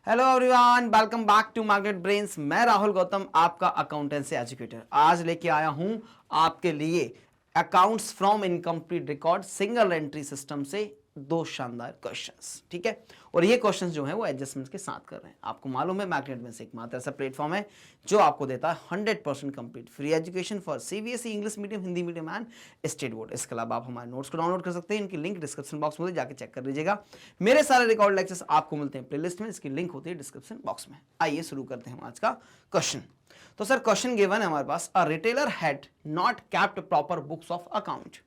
Hello everyone, welcome back to market brains. मैं राहुल गौतम, आपका accountancy educator. आज लेके आया हूं आपके लिए accounts from incomplete record single entry system से दो शानदार क्वेश्चंस। ठीक है, और ये क्वेश्चंस जो हैं वो एडजस्टमेंट्स के साथ कर रहे हैं। आपको मालूम है मार्केट ब्रेन्स एकमात्र ऐसा प्लेटफॉर्म है जो आपको देता है 100% complete free education for CBSE, English medium, Hindi medium and state board. इसके अलावा आप हमारे नोट्स को डाउनलोड कर सकते हैं। इनकी लिंक डिस्क्रिप्शन बॉक्स में जाकर चेक कर लीजिएगा। मेरे सारे रिकॉर्ड लेक्चर्स आपको मिलते हैं प्लेलिस्ट में, इसकी लिंक होती है डिस्क्रिप्शन बॉक्स में। आइए शुरू करते हैं आज का क्वेश्चन। तो सर क्वेश्चन गिवन है हमारे पास, a retailer had not kept proper books of account.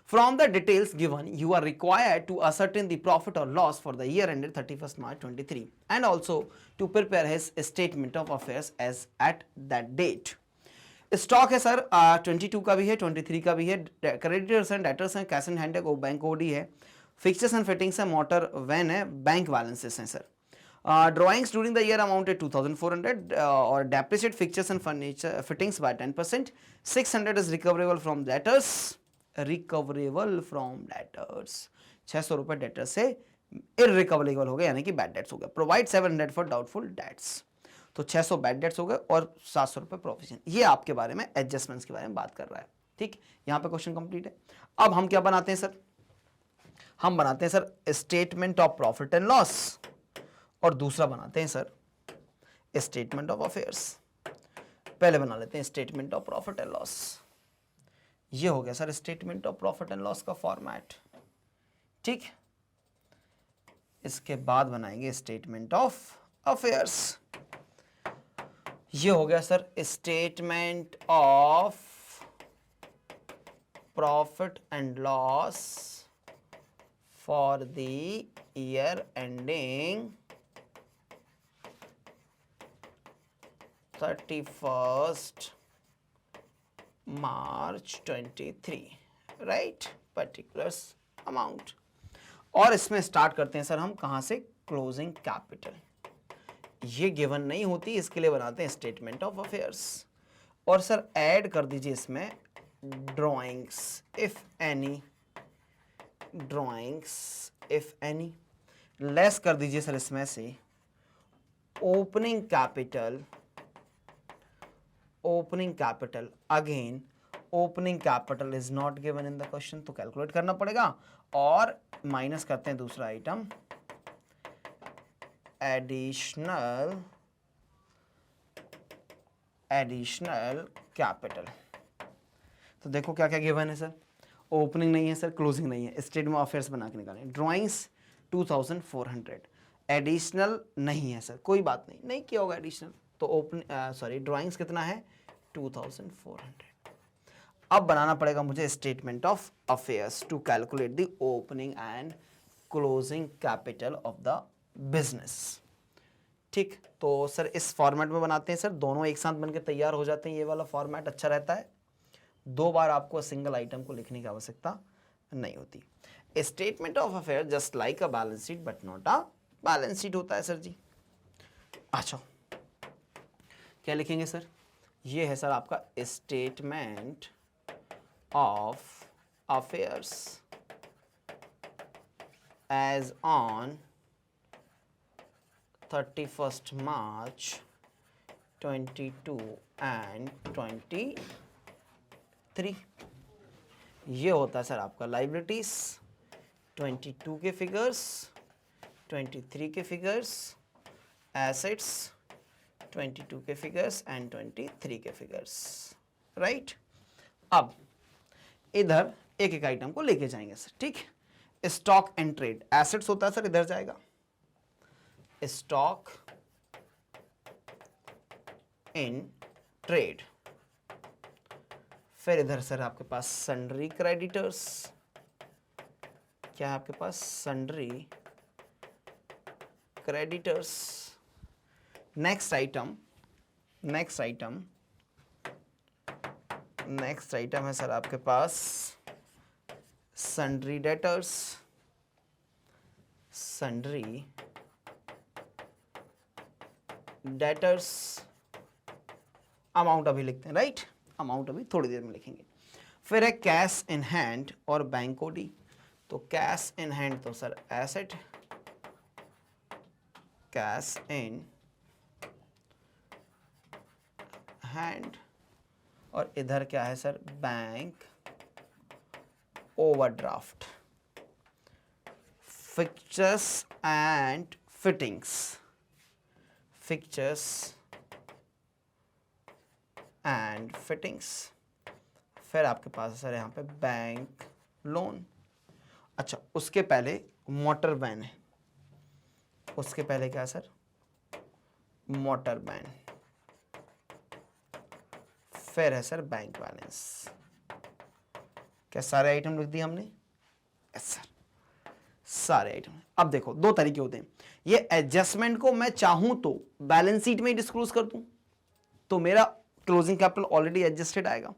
From the details given, you are required to ascertain the profit or loss for the year ended 31st March 23 and also to prepare his statement of affairs as at that date. Stock है sir 22 का भी है, 23 का भी है। Creditors and debtors हैं, cash and hand है, bank OD है, फिक्चर्स एंड फिटिंग्स है, मोटर वैन है, बैंक बैलेंसेस हैं sir. Drawings during the year amounted 2400 और depreciate fixtures and furniture fittings by 10%। 600 is recoverable from debtors, recoverable from debtors 600 रुपए debtor से irrecoverable हो गए, यानी कि बैड डेट्स हो गए। प्रोवाइड 700 फॉर डाउटफुल डेट्स, तो 600 बैड डेट्स हो गए और 700 रुपए प्रोविजन। ये आपके बारे में एडजस्टमेंट्स के बारे में बात कर रहा है। ठीक, यहां पे क्वेश्चन कंप्लीट है। अब हम क्या बनाते हैं सर, हम बनाते हैं sir statement of profit and loss और दूसरा बनाते हैं सर स्टेटमेंट ऑफ अफेयर्स। पहले बना लेते हैं statement of profit and loss. ये हो गया sir statement of profit and loss का फॉर्मेट। ठीक, इसके बाद बनाएंगे स्टेटमेंट ऑफ अफेयर्स। ये हो गया sir statement of profit and loss for the year ending 31st March 23, right, particulars amount. और इसमें स्टार्ट करते हैं सर हम कहां से, क्लोजिंग कैपिटल। ये गिवन नहीं होती, इसके लिए बनाते हैं स्टेटमेंट ऑफ अफेयर्स। और सर ऐड कर दीजिए इसमें drawings if any, drawings if any. Less कर दीजिए सर इसमें से opening capital, opening capital. Again opening capital is not given in the question, तो कैलकुलेट करना पड़ेगा। और माइनस करते हैं दूसरा आइटम एडिशनल कैपिटल। तो देखो क्या क्या गिवन है सर, ओपनिंग नहीं है सर, क्लोजिंग नहीं है, स्टेटमेंट ऑफ अफेयर्स बना के निकालें। ड्राइंग्स 2400, एडिशनल नहीं है सर, कोई बात नहीं, नहीं किया होगा एडिशनल, तो ड्राइंग्स कितना है 2400। अब बनाना पड़ेगा मुझे statement of affairs to calculate the opening and closing capital of the business. ठीक, तो सर इस फॉर्मेट में बनाते हैं सर, दोनों एक साथ बनकर तैयार हो जाते हैं। ये वाला फॉर्मेट अच्छा रहता है, दो बार आपको सिंगल आइटम को लिखने की आवश्यकता नहीं होती। Statement of affair just like a balance sheet but not a balance sheet होता है सर जी। अच्छा, क्या लिखेंगे सर, ये है सर आपका statement of affairs as on 31st March 22 and 23। ये होता है सर आपका लाइबिलिटीज, 22 के फिगर्स, 23 के फिगर्स, एसेट्स 22 के फिगर्स एंड 23 के फिगर्स, राइट। अब इधर एक एक आइटम को लेके जाएंगे सर। ठीक, स्टॉक एंड ट्रेड, एसेट्स होता है सर, इधर जाएगा स्टॉक इन ट्रेड। फिर इधर सर आपके पास सन्ड्री क्रेडिटर्स, क्या है आपके पास, सन्ड्री क्रेडिटर्स। नेक्स्ट आइटम है सर आपके पास sundry debtors, sundry debtors. Amount अभी लिखते हैं, राइट, अमाउंट अभी थोड़ी देर में लिखेंगे। फिर है कैश इन हैंड और बैंक ओडी। तो कैश इन हैंड तो sir asset, cash in hand, और इधर क्या है sir, bank overdraft, fixtures and fittings, fixtures and fittings. फिर आपके पास सर यहाँ पे बैंक लोन। अच्छा, उसके पहले मोटर वैन है, उसके पहले क्या है सर, मोटर वैन। फिर है सर बैंक बैलेंस। क्या सारे आइटम लिख दिए हमने? यस सर, सारे आइटम। अब देखो दो तरीके होते हैं, ये एडजस्टमेंट को मैं चाहूं तो बैलेंस शीट में ही डिस्क्लोज कर दूं तो मेरा क्लोजिंग कैपिटल ऑलरेडी एडजस्टेड आएगा,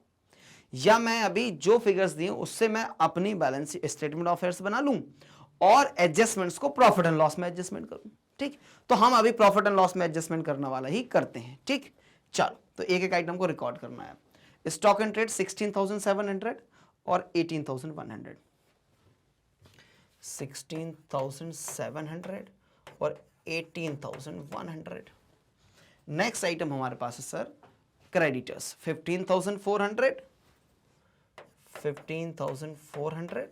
या मैं अभी जो फिगर्स दिए उससे मैं अपनी बैलेंस स्टेटमेंट ऑफ अफेयर्स बना लूं और एडजस्टमेंट्स को प्रॉफिट एंड लॉस में एडजस्टमेंट करूं। ठीक, तो हम अभी प्रॉफिट एंड लॉस में एडजस्टमेंट करने वाला ही करते हैं। ठीक, चलो तो एक एक आइटम को रिकॉर्ड करना है। स्टॉक एंड ट्रेड 16,700 और 18,100, 16,700 और 18,100। नेक्स्ट आइटम हमारे पास है सर क्रेडिटर्स 15,400, 15,400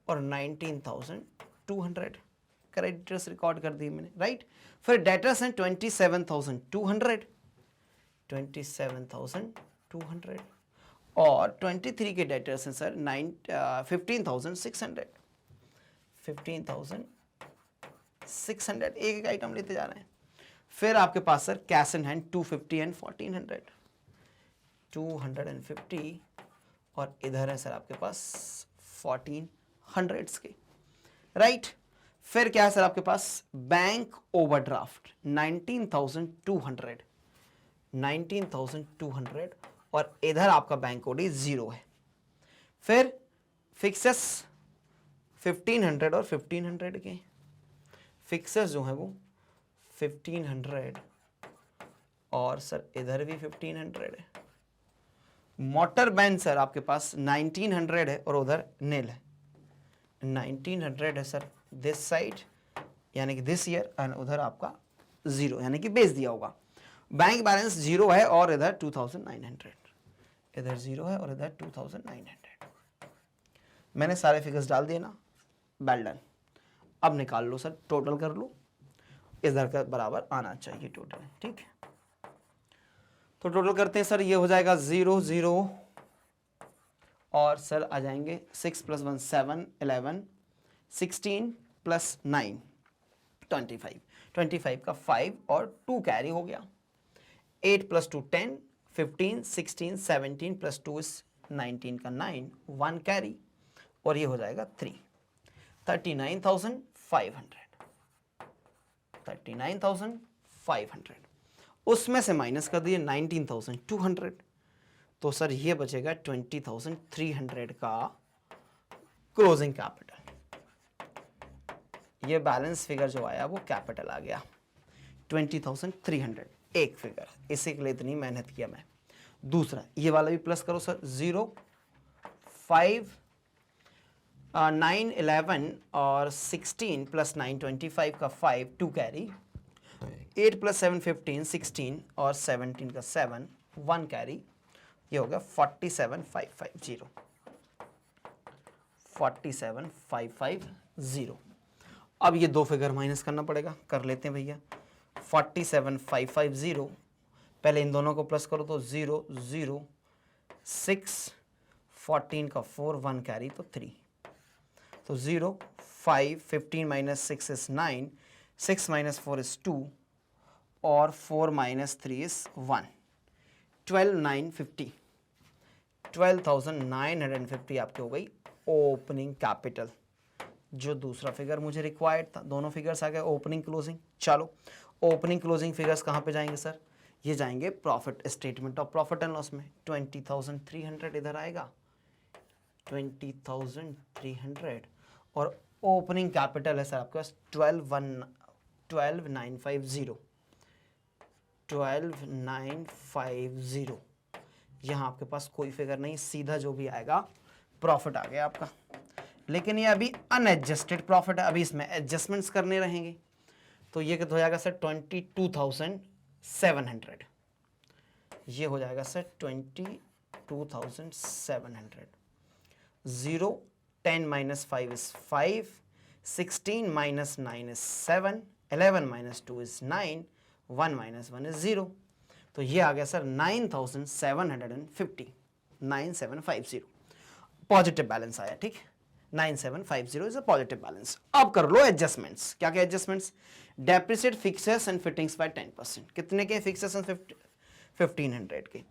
और 19,200। क्रेडिटर्स रिकॉर्ड कर दिए मैंने, राइट। फिर डेटर्स हैं 27,200, 27,200 और 23 के डेटर्स हैं सर 15,600, 15,600। एक एक आइटम लेते जा रहे हैं। फिर आपके पास sir cash in hand 250 and 1400, 250 और इधर है सर आपके पास 1400 के, राइट। फिर क्या है सर आपके पास बैंक ओवरड्राफ्ट 19,200, 19,200 और इधर आपका बैंक ओडी 0 है। फिर फिक्सेस 1500 और 1500 के, फिक्सेस जो है वो 1500 और सर इधर भी 1500 है। मोटर वैन सर आपके पास 1900 है और उधर नील है, 1900 है सर दिस साइड यानी कि दिस ईयर, एंड उधर आपका 0 यानी कि बेच दिया होगा। बैंक बैलेंस 0 है और इधर 2,900, इधर 0 है और इधर 2,900। मैंने सारे फिगर्स डाल दिए ना, वेल डन। अब निकाल लो सर, टोटल कर लो, इधर का बराबर आना चाहिए टोटल, ठीक है। तो टोटल करते हैं सर, ये हो जाएगा 0 0 और सर आ जाएंगे 6 + 1 7 11 16 + 9 25, 25 का 5 और 2 कैरी हो गया, 8 + 2 10 15 16 17 + 2 is 19 का 9 1 कैरी और ये हो जाएगा 3 39,500, 39,500। उसमें से माइनस कर दिए 19,200 तो सर ये बचेगा 20,300 का क्लोजिंग कैपिटल। ये बैलेंस फिगर जो आया वो कैपिटल आ गया 20,300, एक फिगर, इसी के लिए इतनी मेहनत किया मैं। दूसरा ये वाला भी प्लस करो सर, 0 5 9 11 और 16 + 9 25 का 5 2 कैरी, 8 + 7 15 16 और 17 का 7 1 कैरी, ये हो गया 47,550, 47,550। अब ये दो फिगर माइनस करना पड़ेगा, कर लेते हैं भैया। 47,550 पहले इन दोनों को प्लस करो तो 0 0 6 14 का 4 1 कैरी तो 3, तो 0 5 15 - 6 is 9, 6 - 4 is 2 और 4 - 3 is 1, 12,950, 12,950 आपकी हो गई ओपनिंग कैपिटल। जो दूसरा फिगर मुझे रिक्वायर्ड था, दोनों फिगर्स आ गए ओपनिंग क्लोजिंग। चलो ओपनिंग क्लोजिंग फिगर्स कहाँ पे जाएंगे सर, ये जाएंगे profit statement of profit and loss में। 20,300 इधर आएगा, 20,300 और ओपनिंग कैपिटल है सर आपके पास 12,950, 12,950। यहाँ आपके पास कोई फिगर नहीं, सीधा जो भी आएगा प्रॉफिट आ गया आपका। लेकिन ये अभी अनएडजस्टेड प्रॉफिट है, अभी इसमें एडजस्टमेंट्स करने रहेंगे। तो ये कितना हो जाएगा सर 22,700, ये हो जाएगा sir 22,700। 0, 10 minus 5 is 5, 16 minus 9 is 7, 11 minus 2 is 9, 1 minus 1 is 0। तो ये आ गया सर 9,750, 9750 पॉजिटिव बैलेंस आया, ठीक। 9750 इज अ पॉजिटिव बैलेंस। अब कर लो एडजस्टमेंट्स। क्या क्या adjustments? Depreciate fixtures and fittings by 10%। कितने के फिक्सर्स एंड 1500 के?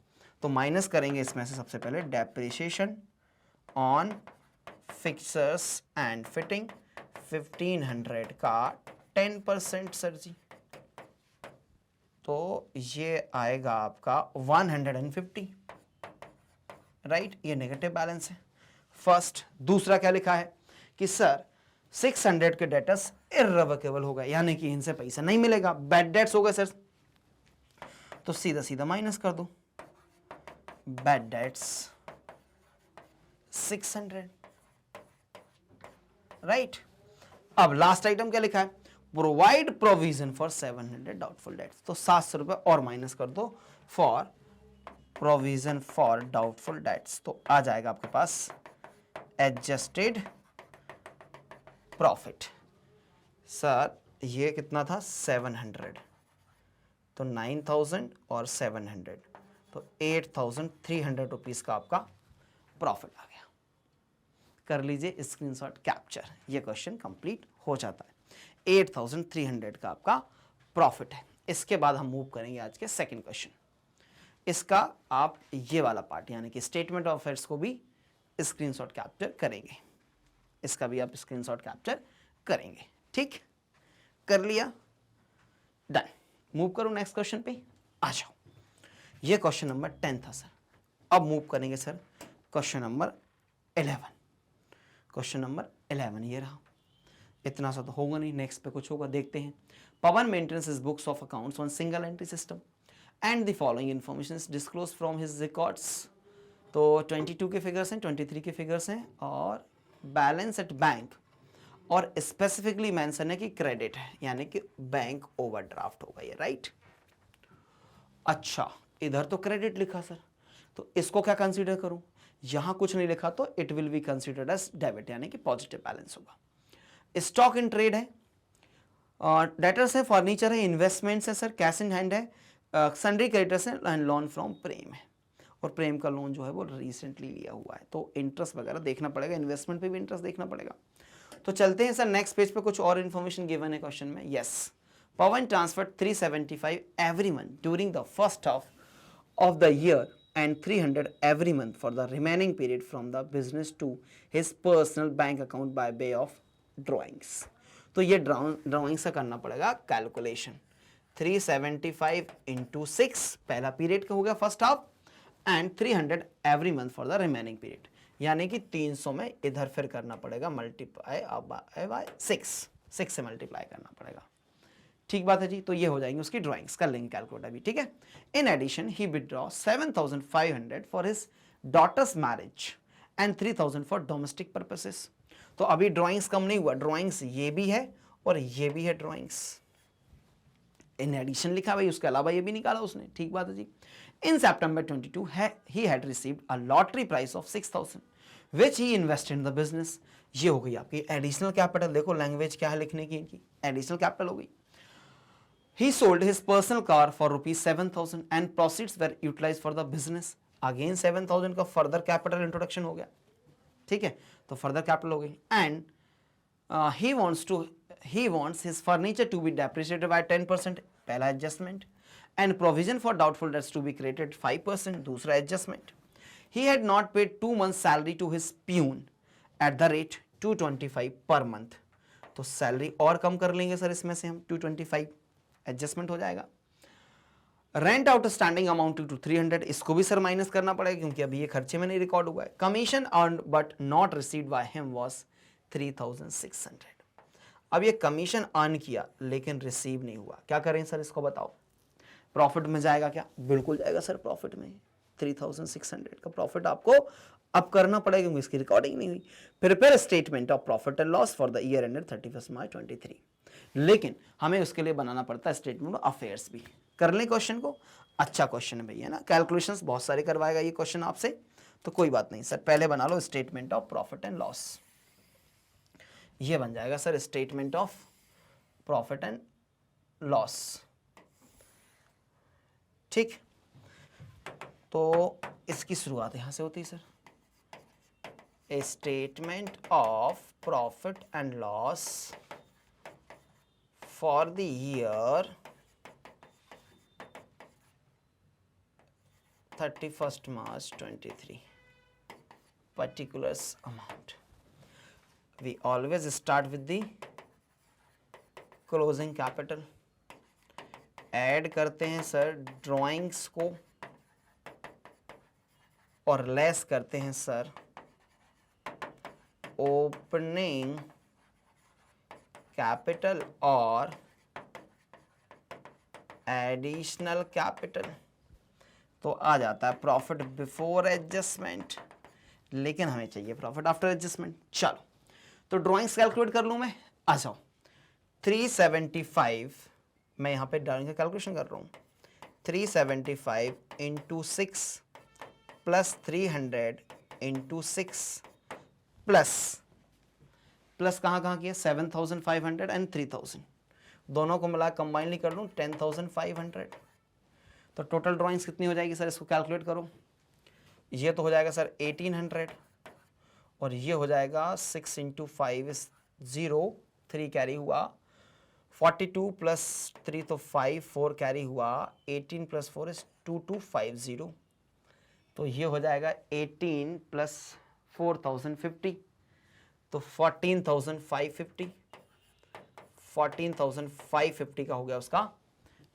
तो माइनस करेंगे इसमें से सबसे पहले depreciation on fixers and fitting 1500 का 10% सर जी, तो ये आएगा आपका 150, राइट। ये नेगेटिव बैलेंस है फर्स्ट। दूसरा क्या लिखा है कि सर 600 के डेटर्स इररिवोकेबल हो गए, यानी कि इनसे पैसा नहीं मिलेगा, बैड डेट्स हो गए सर, तो सीधा सीधा माइनस कर दो, बैड डेट्स 600, राइट। अब लास्ट आइटम क्या लिखा है? Provide provision for 700 doubtful debts, तो 700 रुपए और माइनस कर दो for provision for doubtful dates, तो आ जाएगा आपके पास एडजस्टेड प्रॉफिट। सर ये कितना था? 700, तो 9,000 और 700, तो 8,300 रुपीज का आपका प्रॉफिट आ गया। कर लीजिए स्क्रीनशॉट कैप्चर, ये क्वेश्चन कंप्लीट हो जाता है। 8,300 का आपका प्रॉफिट है। इसके बाद हम मूव करेंगे आज के सेकंड क्वेश्चन। इसका आप ये वाला पार्ट यानी कि स्टेटमेंट ऑफ अफेयर्स को भी स्क्रीनशॉट कैप्चर करेंगे, इसका भी आप स्क्रीनशॉट कैप्चर करेंगे, ठीक। कर लिया, डन। मूव करो नेक्स्ट क्वेश्चन पे, आ जाओ। ये क्वेश्चन नंबर 10 था सर। अब मूव करेंगे sir question number 11। Question number 11 ये रहा। इतना सा तो होगा नहीं, नेक्स्ट पे कुछ होगा, देखते हैं। Pawan maintains his books of accounts on single entry system and the following information is disclose from his records. तो 22 के फिगर्स हैं, 23 के फिगर्स हैं, और बैलेंस एट बैंक, और स्पेसिफिकली मेंशन है कि क्रेडिट है, यानी कि बैंक ओवरड्राफ्ट होगा ये, राइट। अच्छा, इधर तो क्रेडिट लिखा सर, तो इसको क्या कंसीडर करूं? यहां कुछ नहीं लिखा तो it will be considered as debit, यानी कि पॉजिटिव बैलेंस होगा। स्टॉक इन ट्रेड है, डेटर्स है, फर्नीचर है, इन्वेस्टमेंट्स है सर, कैश इन हैंड है, सन्ड्री क्रेडिटर्स है, एंड लोन फ्रॉम प्रेम है। और प्रेम का लोन जो है वो रिसेंटली लिया हुआ है, तो इंटरेस्ट वगैरह देखना पड़ेगा, इन्वेस्टमेंट पे भी इंटरेस्ट देखना पड़ेगा। तो चलते हैं सर नेक्स्ट पेज पे, कुछ और इन्फॉर्मेशन गिवन है क्वेश्चन में। Yes, Pawan transferred 375 every month during the first half of the year and 300 every month for the remaining period from the business to his personal bank account by way of drawings। तो ये drawing से करना पड़ेगा calculation. 375 into 6 पहला period का हो गया first half, and 300 every month for the remaining period, यानी कि 300 में इधर फिर करना पड़ेगा मल्टीप्लाई बाय 6 से मल्टीप्लाई करना पड़ेगा, ठीक बात है जी। तो ये हो जाएंगे उसकी ड्राइंग्स, कर लेंगे कैलकुलेटर भी, ठीक है। In addition he withdraw 7,500 for his daughter's marriage and 3,000 for domestic purposes. तो अभी ड्राइंग्स कम नहीं हुआ, ड्राइंग्स ये भी है और ये भी है ड्राइंग्स। इन एडिशन लिखा भाई, उसके अलावा ये भी निकाला उसने, ठीक बात है जी। इन September 22 he had received a lottery price of 6,000 which he invested in the business। ये हो गई आपकी एडिशनल कैपिटल। देखो लैंग्वेज क्या है लिखने की इनकी, एडिशनल कैपिटल हो गई। He sold his personal car for rupees 7,000 and proceeds were utilized for the business। Again 7,000 का further capital introduction हो गया, ठीक है, तो further capital हो गई। And he wants his furniture to be depreciated by 10%, पहला adjustment, and provision for doubtful debts to be created 5%, दूसरा adjustment। He had not paid 2 months salary to his peon at the rate 225 per month। तो salary और कम कर लेंगे sir इसमें से हम, 225 adjustment हो जाएगा। रेंट आउटस्टैंडिंग अमाउंट टू 300, इसको भी सर माइनस करना पड़ेगा क्योंकि अभी ये खर्चे में नहीं रिकॉर्ड हुआ है। Commission earned but not received by him was 3,600। अब ये कमीशन अर्न किया लेकिन रिसीव नहीं हुआ, क्या करें सर इसको बताओ? प्रॉफिट में जाएगा क्या? बिल्कुल जाएगा सर प्रॉफिट में। 3,600 का प्रॉफिट आपको अब करना पड़ेगा क्योंकि इसकी रिकॉर्डिंग नहीं हुई। Prepare statement of profit and loss for the year ended 31 मार्च 23। लेकिन हमें उसके लिए बनाना पड़ता है स्टेटमेंट ऑफ अफेयर्स भी। कर लें क्वेश्चन को, अच्छा क्वेश्चन है भैया ना, कैलकुलेशंस बहुत सारे करवाएगा ये क्वेश्चन आपसे, तो कोई बात नहीं सर, पहले बना लो statement of profit and loss. ये बन जाएगा sir statement of profit and loss, ठीक। तो इसकी शुरुआत यहां से होती है sir, a statement of profit and loss for the year 31st March 23, particulars amount. We always start with the closing capital. Add करते हैं सर ड्राइंग्स को और लेस करते हैं सर ओपनिंग कैपिटल और एडिशनल कैपिटल। तो आ जाता है प्रॉफिट बिफोर एडजस्टमेंट, लेकिन हमें चाहिए प्रॉफिट आफ्टर एडजस्टमेंट। चलो तो ड्राइंग्स कैलकुलेट कर लूं मैं, आ जाओ। 375 मैं यहां पे ड्राइंग का कैलकुलेशन कर रहा हूं, 375 इंटू 6 प्लस 300 इंटू 6 प्लस कहां किया 7500 एंड 3000, दोनों को मिला कंबाइनली कर लूं 10500। तो टोटल ड्राइंग्स कितनी हो जाएगी सर, इसको कैलकुलेट करो। ये तो हो जाएगा सर 1800 और ये हो जाएगा 6 इंटू 5 0, 3 कैरी हुआ, 42 प्लस 3 तो 5, 4 कैरी हुआ, 18 प्लस 4 इज 2250। तो ये हो जाएगा 18 प्लस 4050, तो 14550, 14550 का हो गया उसका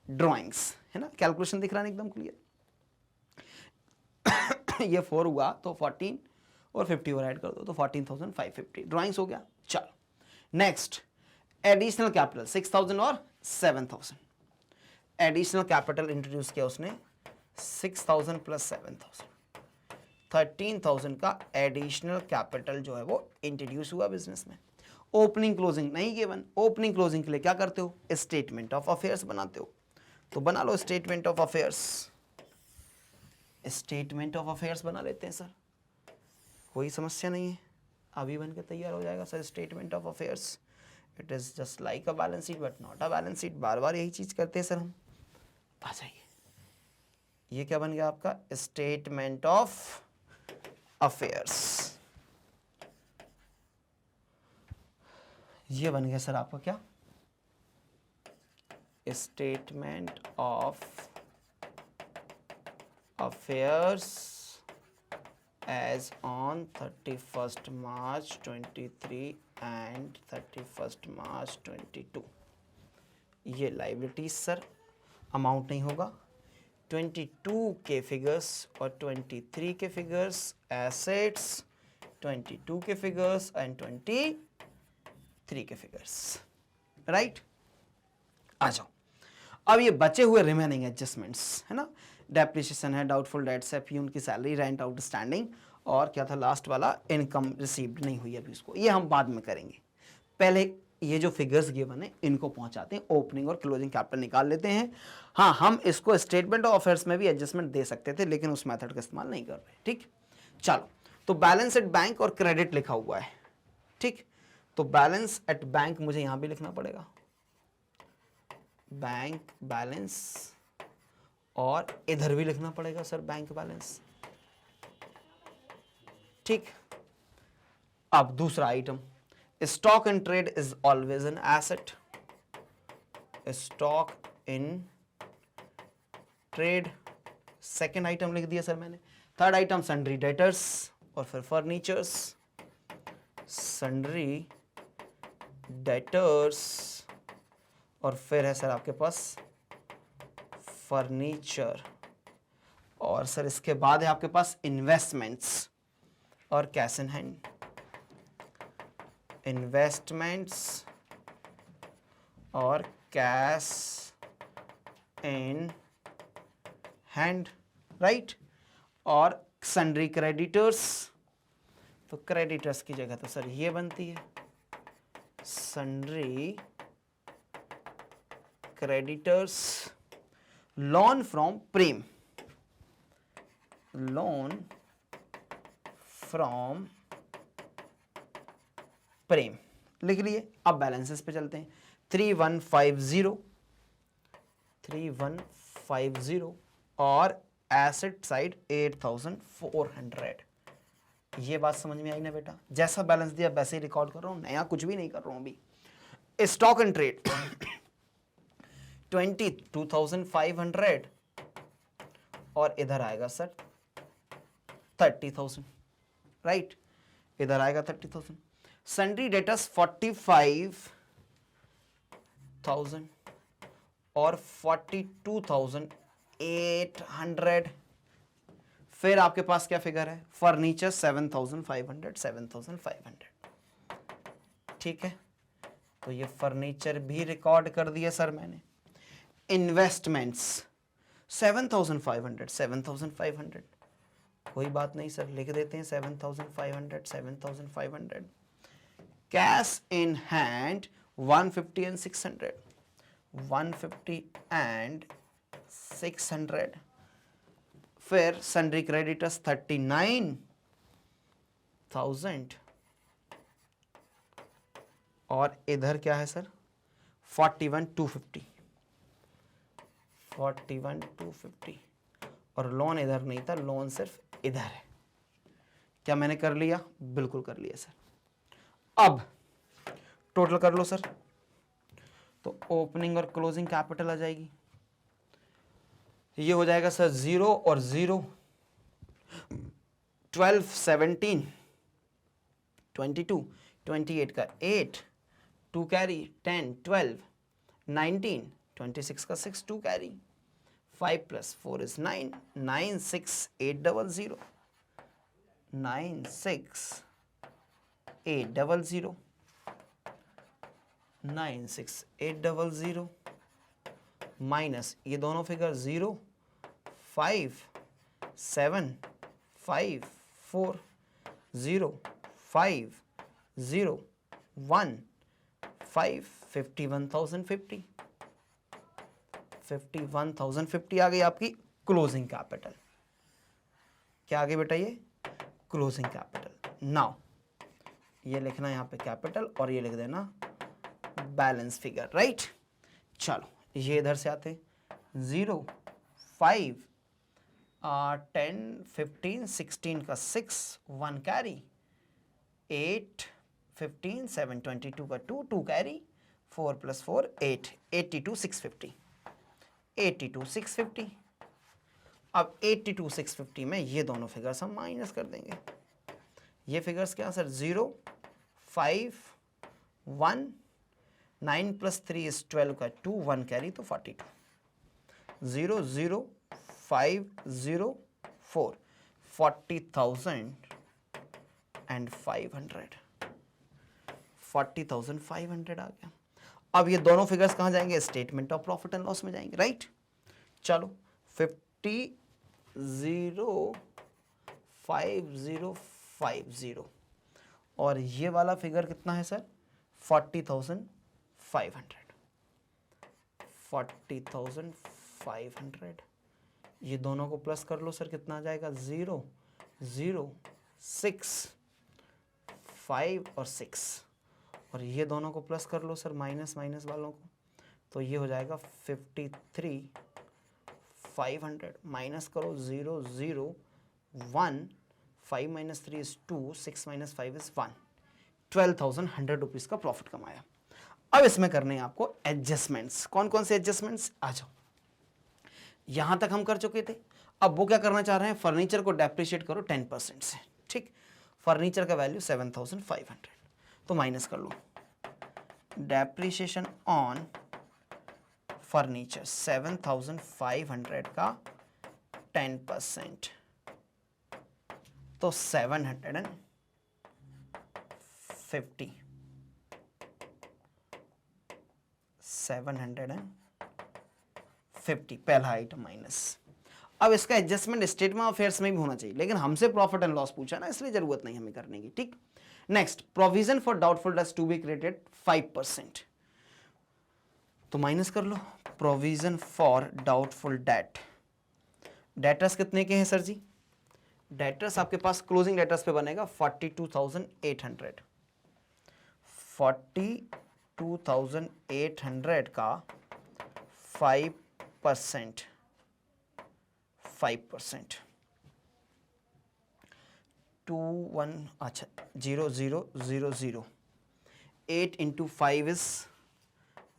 ड्राइंग्स, है ना। कैलकुलेशन दिख रहा है एकदम क्लियर। ये 4 हुआ तो 14 और 50 और ऐड कर दो तो 14550 ड्राइंग्स हो गया। चलो नेक्स्ट एडिशनल कैपिटल 6000 और 7000। एडिशनल कैपिटल इंट्रोड्यूस किया उसने 6000 प्लस 7000, 13000 का एडिशनल कैपिटल जो है वो इंट्रोड्यूस हुआ बिजनेस में। ओपनिंग क्लोजिंग नहीं गिवन, ओपनिंग क्लोजिंग के लिए क्या करते हो, स्टेटमेंट ऑफ अफेयर्स बनाते हो। तो बना लो statement of affairs, statement of affairs बना लेते हैं सर, कोई समस्या नहीं है, अभी बन के तैयार हो जाएगा sir statement of affairs. It is just like a balance sheet but not a balance sheet, बार बार यही चीज करते हैं सर हम। आ जाइए, ये क्या बन गया आपका स्टेटमेंट ऑफ अफेयर्स, ये बन गया सर आपका क्या statement of affairs as on 31st March 23 and 31st March 22। ये लाइबिलिटीज सर, अमाउंट नहीं होगा, 22 के फिगर्स और 23 के फिगर्स एसेट्स, 22 के फिगर्स एंड 23 के फिगर्स, राइट। आ जाओ, अब ये बचे हुए रिमेनिंग एडजस्टमेंट्स है ना, डेप्रिसिएशन है, डाउटफुल डेट्स है, प्यून की सैलरी, रेंट आउटस्टैंडिंग, और क्या था लास्ट वाला इनकम रिसीव्ड नहीं हुई अभी, उसको ये हम बाद में करेंगे। पहले ये जो फिगर्स गिवन है इनको पहुंचाते हैं, ओपनिंग और क्लोजिंग कैपिटल निकाल लेते हैं। हाँ, हम इसको स्टेटमेंट ऑफ अफेयर्स में भी एडजस्टमेंट दे सकते थे, लेकिन उस मेथड का इस्तेमाल नहीं कर रहे, ठीक। चलो, तो बैलेंस एट बैंक और क्रेडिट लिखा हुआ है, ठीक। तो बैलेंस एट बैंक मुझे यहां भी लिखना पड़ेगा, बैंक बैलेंस, और इधर भी लिखना पड़ेगा सर बैंक बैलेंस, ठीक। अब दूसरा item, stock in trade is always an asset, stock in trade second item लिख दिया सर मैंने। थर्ड आइटम सन्ड्री डेटर्स और फिर फर्नीचर्स, सन्ड्री डेटर्स और फिर है सर आपके पास फर्नीचर, और सर इसके बाद है आपके पास इन्वेस्टमेंट्स और कैश इन हैंड, इन्वेस्टमेंट्स और कैश इन हैंड, राइट। और सन्ड्री क्रेडिटर्स, तो क्रेडिटर्स की जगह तो सर ये बनती है sundry creditors, loan from Prem, loan from प्रेम लिख लिए। अब बैलेंसेस पे चलते हैं। 3150 और एसेट साइड 8400। ये बात समझ में आई ना बेटा? जैसा बैलेंस दिया वैसे ही रिकॉर्ड कर रहा हूं, नया कुछ भी नहीं कर रहा हूं अभी। स्टॉक एंड ट्रेड 22,500 और इधर आएगा सर 30,000, राइट? इधर आएगा 30,000। सन्ड्री डेटर्स 45,000 और 42,800। फिर आपके पास क्या फिगर है? फर्नीचर 7,500। ठीक है, तो ये फर्नीचर भी रिकॉर्ड कर दिया सर मैंने। इन्वेस्टमेंट्स 7,500। कोई बात नहीं सर, लिख देते हैं 7,500। Cash in hand 150 and 600। 150 and 600। फिर सन्ड्री क्रेडिटर्स 39,000 और इधर क्या है सर? 41,250 और लोन इधर नहीं था, लोन सिर्फ इधर है। क्या मैंने कर लिया? बिल्कुल कर लिया सर। अब टोटल कर लो सर, तो ओपनिंग और क्लोजिंग कैपिटल आ जाएगी। ये हो जाएगा सर 0 और 0, 12, 17, 22, 28 का 8, 2 कैरी, 10, 12, 19, 26 का 6, 2 कैरी, 5 + 4 is 9, 96800, 96800, 96800 माइनस ये दोनों फिगर 0, 5, 7, 5, 4, 0, 5, 0, 1, 5, 51,050। 51,050 आ गई आपकी क्लोजिंग कैपिटल। क्या आ गई बेटा? ये क्लोजिंग कैपिटल। नाउ ये लिखना यहाँ पे कैपिटल और ये लिख देना बैलेंस फिगर, राइट? चलो ये इधर से आते हैं। 0, 5, 10, 15, 16 का 6, 1 कैरी, 8, 15, 7, 22 का 2, 2 कैरी, 4 + 4, 8, 82,650। 82,650। अब 82,650 में ये दोनों फिगर्स हम माइनस कर देंगे। ये फिगर्स क्या सर? 0, 5, 1, 9 + 3 is 12 का 2, 1 कैरी तो 42। 0, 0, 5, 0, 4, 40,500। 40,500 आ गया। अब ये दोनों फिगर्स कहाँ जाएंगे? Statement of profit and loss में जाएंगे, राइट? चलो 50,50,50 और ये वाला फिगर कितना है सर? 40,500। 40,500 ये दोनों को प्लस कर लो सर, कितना आ जाएगा? 0, 0, 6, 5 और 6 और ये दोनों को प्लस कर लो सर, माइनस वालों को, तो ये हो जाएगा 53,500। माइनस करो 0, 0, 1, 5 - 3 is 2, 6 - 5 is 1। 12,100 रुपीज़ का प्रॉफिट कमाया। अब इसमें करने हैं आपको एडजस्टमेंट्स। कौन कौन से एडजस्टमेंट्स? आ जाओ। यहां तक हम कर चुके थे। अब वो क्या करना चाह रहे हैं? फर्नीचर को डेप्रिशिएट करो 10% से। ठीक, फर्नीचर का वैल्यू 7,500, तो माइनस कर लो। डेप्रिशिएशन ऑन फर्नीचर 7,500 का 10%, तो 750। 750 पहला आइटम माइनस। अब इसका एडजस्टमेंट स्टेटमेंट ऑफ अफेयर्स में भी होना चाहिए, लेकिन हमसे प्रॉफिट एंड लॉस पूछा ना, इसलिए जरूरत नहीं हमें करने की। ठीक, next, provision for doubtful debts to be created 5%, तो माइनस कर लो provision for doubtful debt, debtors कितने के हैं सर जी? डेटर्स आपके पास क्लोजिंग डेटर्स पे बनेगा 42,800, 42,800 का 5%, 21, अच्छा 0000, 8 into 5 is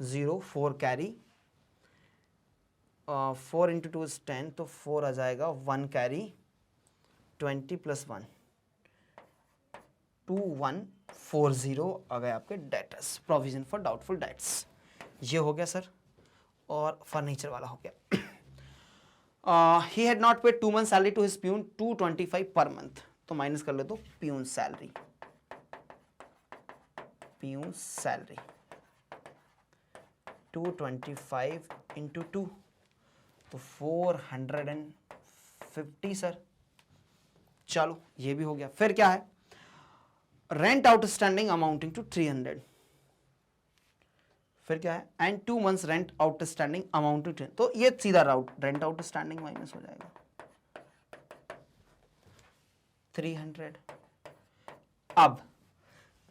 0, 4 carry, 4 into 2 is 10, तो 4 आ जाएगा, 1 कैरी, 20 plus 1, 2140 आ गए आपके debtors, provision for doubtful debts. ये हो गया सर, और फर्नीचर वाला हो गया। He had not paid 2 months salary to his peon, 225 per month, तो माइनस कर ले तो peon salary, peon salary 225 into 2, तो 450 सर। चलो ये भी हो गया। फिर क्या है? रेंट आउटस्टैंडिंग अमाउंटिंग टू 300, फिर क्या है? And 2 months rent outstanding amount to, तो ये सीधा राउट, रेंट आउटस्टैंडिंग माइनस हो जाएगा 300। अब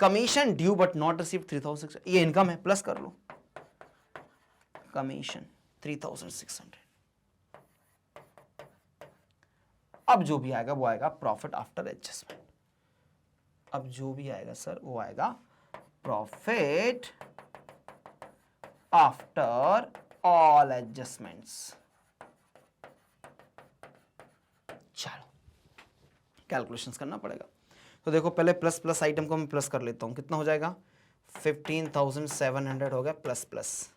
commission due but not received 3600, ये इनकम है, प्लस कर लो कमीशन 3600। अब जो भी आएगा वो आएगा प्रॉफिट आफ्टर एडजस्टमेंट, अब जो भी आएगा सर वो आएगा प्रॉफिट आफ्टर ऑल एडजस्टमेंट्स। चलो कैलकुलेशंस करना पड़ेगा। तो देखो पहले प्लस प्लस आइटम को मैं प्लस कर लेता हूं, कितना हो जाएगा? 15,700 हो गया, प्लस प्लस,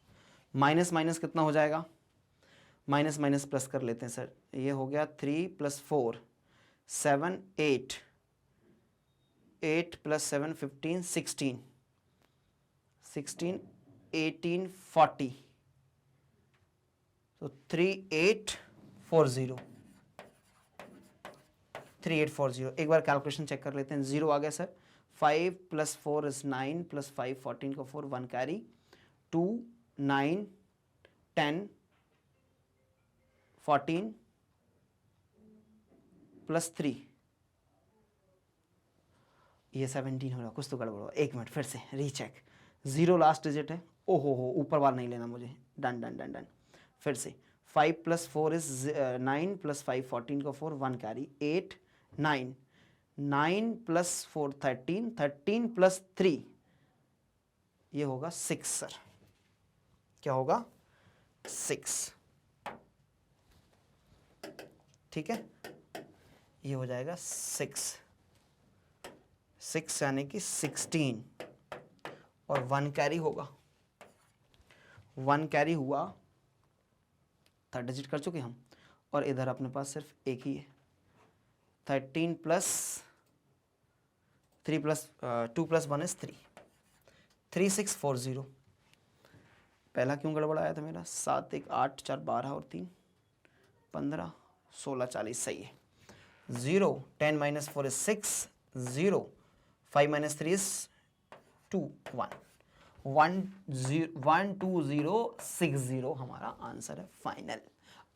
माइनस माइनस कितना हो जाएगा? माइनस माइनस प्लस कर लेते हैं सर, ये हो गया 3 + 4 7 8, 8 + 7 15 16, 16 18 40, तो 3840, 3840। एक बार कैलकुलेशन चेक कर लेते हैं, 0 आ गया सर, 5 + 4 is 9 + 5 14 को 4, 1 कैरी, 2 9 10 14 + 3, ये 17 हो रहा, कुछ तो गड़बड़ हो। एक मिनट फिर से रीचेक, 0 लास्ट डिजिट है, ओहो हो ऊपर वाला नहीं लेना मुझे, डन डन डन डन। फिर से 5 + 4 is 9 + 5 14 को 4, 1 कैरी, 8 9 9 + 4 13, 13 + 3 ये होगा 6 सर, क्या होगा? 6, ठीक है, ये हो जाएगा 6 यानी कि 16, और 1 कैरी होगा, 1 कैरी हुआ, थर्ड डिजिट कर चुके हम, और इधर अपने पास सिर्फ एक ही है, 13 + 3 + 2 + 1 is 3, 3640। पहला क्यों गड़बड़ आया था मेरा? 7 1 8 4 12 और 3 15 16 40, सही है। 0 10 - 4 is 6, 0 5 - 3 is 2 1 12060 हमारा आंसर है फाइनल।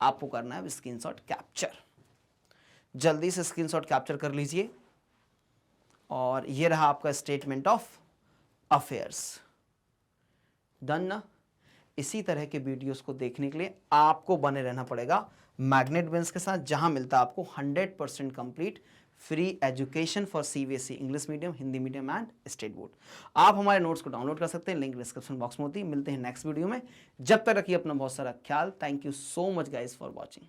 आपको करना है स्क्रीनशॉट कैप्चर, जल्दी से स्क्रीनशॉट कैप्चर कर लीजिए। और ये रहा आपका स्टेटमेंट ऑफ अफेयर्स, डन ना। इसी तरह के वीडियोस को देखने के लिए आपको बने रहना पड़ेगा मैग्नेट ब्रेन्स के साथ, जहां मिलता है आपको 100% complete free education for CBSE, English medium, Hindi medium and state board. आप हमारे नोट्स को डाउनलोड कर सकते हैं, लिंक डिस्क्रिप्शन बॉक्स में होती है। मिलते हैं नेक्स्ट वीडियो में, जब तक रखिए अपना बहुत सारा ख्याल। Thank you so much guys for watching.